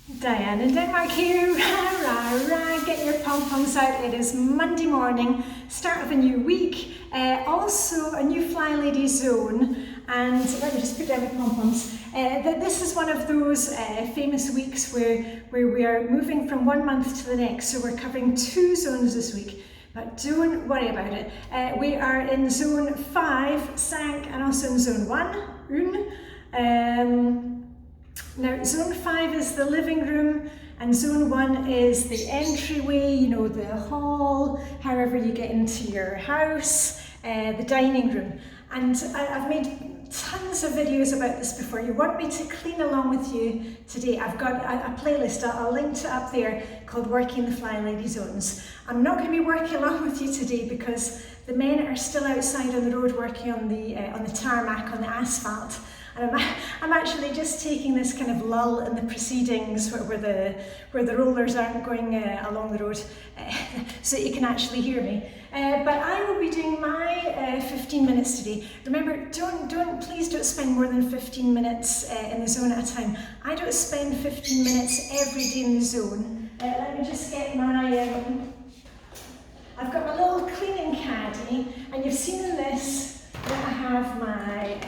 Diane in Denmark here, rah, rah, rah. Get your pom-poms out. It is Monday morning, start of a new week, also a new Flylady Zone, and let me just put down my pom-poms. This is one of those famous weeks where we are moving from one month to the next, so we're covering 2 zones this week. But don't worry about it. We are in zone 5, 5, and also in zone 1, now zone 5 is the living room and zone 1 is the entryway, you know, the hall, however you get into your house, the dining room. And I've made tons of videos about this before. You want me to clean along with you today? I've got a playlist, I'll link to up there, called Working the Flylady Zones. I'm not going to be working along with you today because the men are still outside on the road working on the tarmac, on the asphalt. And I'm actually just taking this kind of lull in the proceedings where the rollers aren't going along the road so you can actually hear me. But I will be doing my 15 minutes today. Remember, please don't spend more than 15 minutes in the zone at a time. I don't spend 15 minutes every day in the zone. Let me just get my, I've got my little cleaning caddy, and you've seen in this that I have my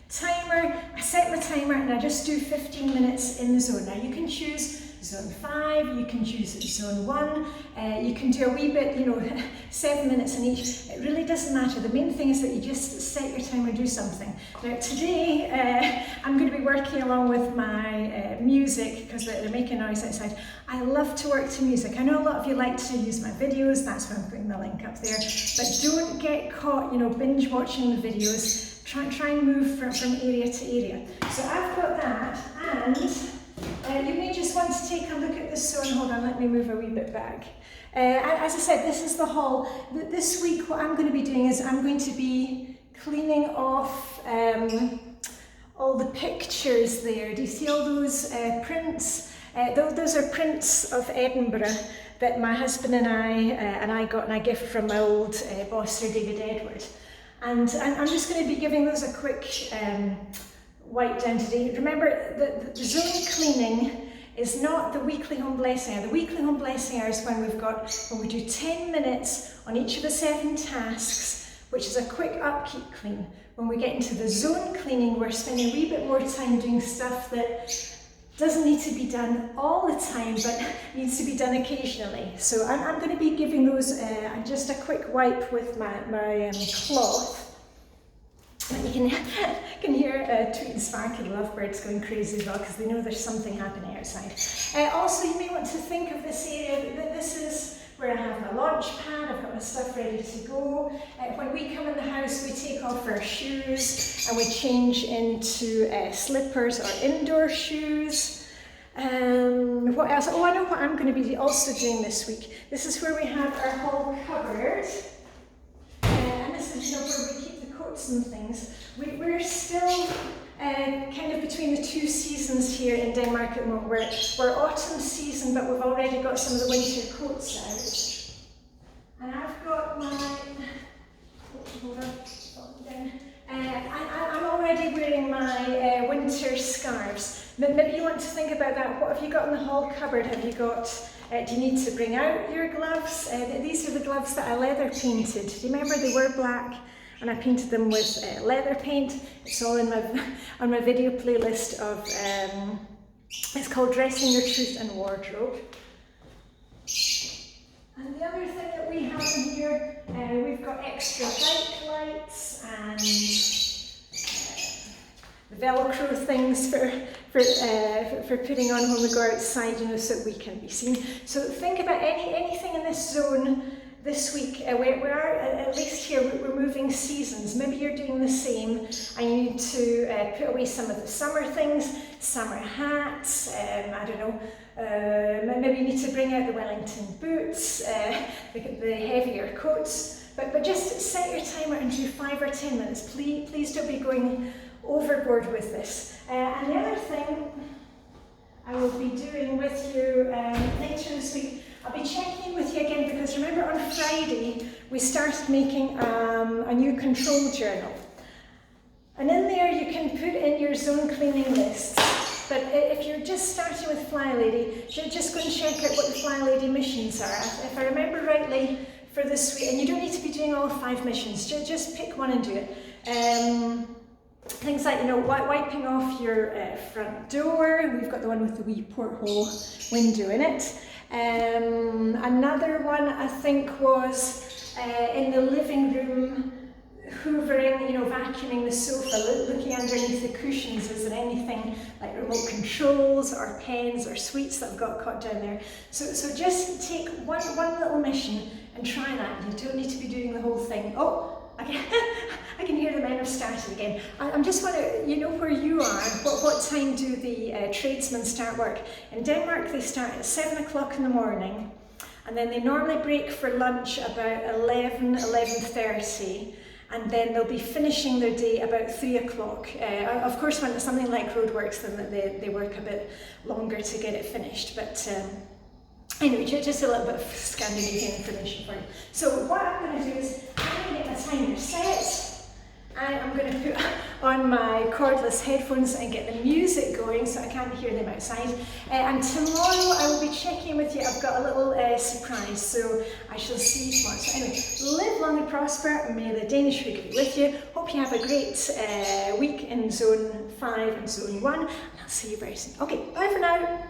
timer. I set my timer and I just do 15 minutes in the zone. Now you can choose zone 5, you can choose zone 1, you can do a wee bit, 7 minutes in each. It really doesn't matter. The main thing is that you just set your timer and do something. Now today I'm going to be working along with my music because they're making noise outside. I love to work to music. I know a lot of you like to use my videos, that's why I'm putting the link up there, but don't get caught, binge watching the videos. Try and move from area to area. So I've got that, and you may just want to take a look at this zone. Hold on, let me move a wee bit back. As I said, this is the hall. This week what I'm going to be doing is I'm going to be cleaning off all the pictures there. Do you see all those prints? Those are prints of Edinburgh that my husband and I got in a gift from my old boss, Sir David Edward. And I'm just going to be giving those a quick wipe down today. Remember, the zone cleaning is not the weekly home blessing hour. The weekly home blessing hour is when we do 10 minutes on each of the 7 tasks, which is a quick upkeep clean. When we get into the zone cleaning, we're spending a wee bit more time doing stuff that doesn't need to be done all the time, but needs to be done occasionally. So I'm going to be giving those just a quick wipe with my cloth. You can hear Tweet and Sparky, the lovebirds, going crazy as well because they know there's something happening outside. Also, you may want to think of this area. This is where I have my launch pad. I've got my stuff ready to go. When we come in the house, we take off our shoes and we change into slippers or indoor shoes. What else? Oh, I know what I'm going to be also doing this week. This is where we have our whole cupboard. And this is where we keep the coats and things. We're still kind of between the 2 seasons here in Denmark at the moment. We're autumn season, but we've already got some of the winter coats out. And I've got my, hold on, I'm already wearing my winter scarves. Maybe you want to think about that. What have you got in the hall cupboard? Have you got, do you need to bring out your gloves? These are the gloves that I leather painted. Do you remember they were black? And I painted them with leather paint. It's all in on my video playlist of, it's called Dressing Your Truth and Wardrobe. And the other thing that we have in here, we've got extra bike lights and the Velcro things for putting on when we go outside, so that we can be seen. So think about anything in this zone. This week, we are, at least here, we're moving seasons. Maybe you're doing the same and you need to put away some of the summer things, summer hats, I don't know, maybe you need to bring out the Wellington boots, the heavier coats, but just set your timer and do 5 or 10 minutes. Please don't be going overboard with this. And the other thing I will be doing with you later this week, I'll be checking in with you again because remember on Friday we started making a new control journal. And in there you can put in your zone cleaning lists. But if you're just starting with Flylady, just go and check out what the Flylady missions are. If I remember rightly, for this week, and you don't need to be doing all 5 missions, just pick one and do it. Things like, you know, wiping off your front door. We've got the one with the wee porthole window in it. Another one I think was in the living room, hoovering, you know, vacuuming the sofa, looking underneath the cushions. Is there anything like remote controls or pens or sweets that have got caught down there? So just take one little mission and try that. You don't need to be doing the whole thing. Oh, I can hear the men have started again. I'm just wondering, you know where you are, what time do the tradesmen start work? In Denmark they start at 7 o'clock in the morning, and then they normally break for lunch about 11:30, and then they'll be finishing their day about 3 o'clock. Of course, when it's something like roadworks, then they work a bit longer to get it finished, but anyway, just a little bit of Scandinavian information for you. So what I'm going to do is, I'm going to get my timer set. I'm going to put on my cordless headphones and get the music going so I can't hear them outside. And tomorrow I will be checking with you. I've got a little surprise, so I shall see you tomorrow. So anyway, live long and prosper. May the Danish week be with you. Hope you have a great week in Zone 5 and Zone 1. And I'll see you very soon. Okay, bye for now.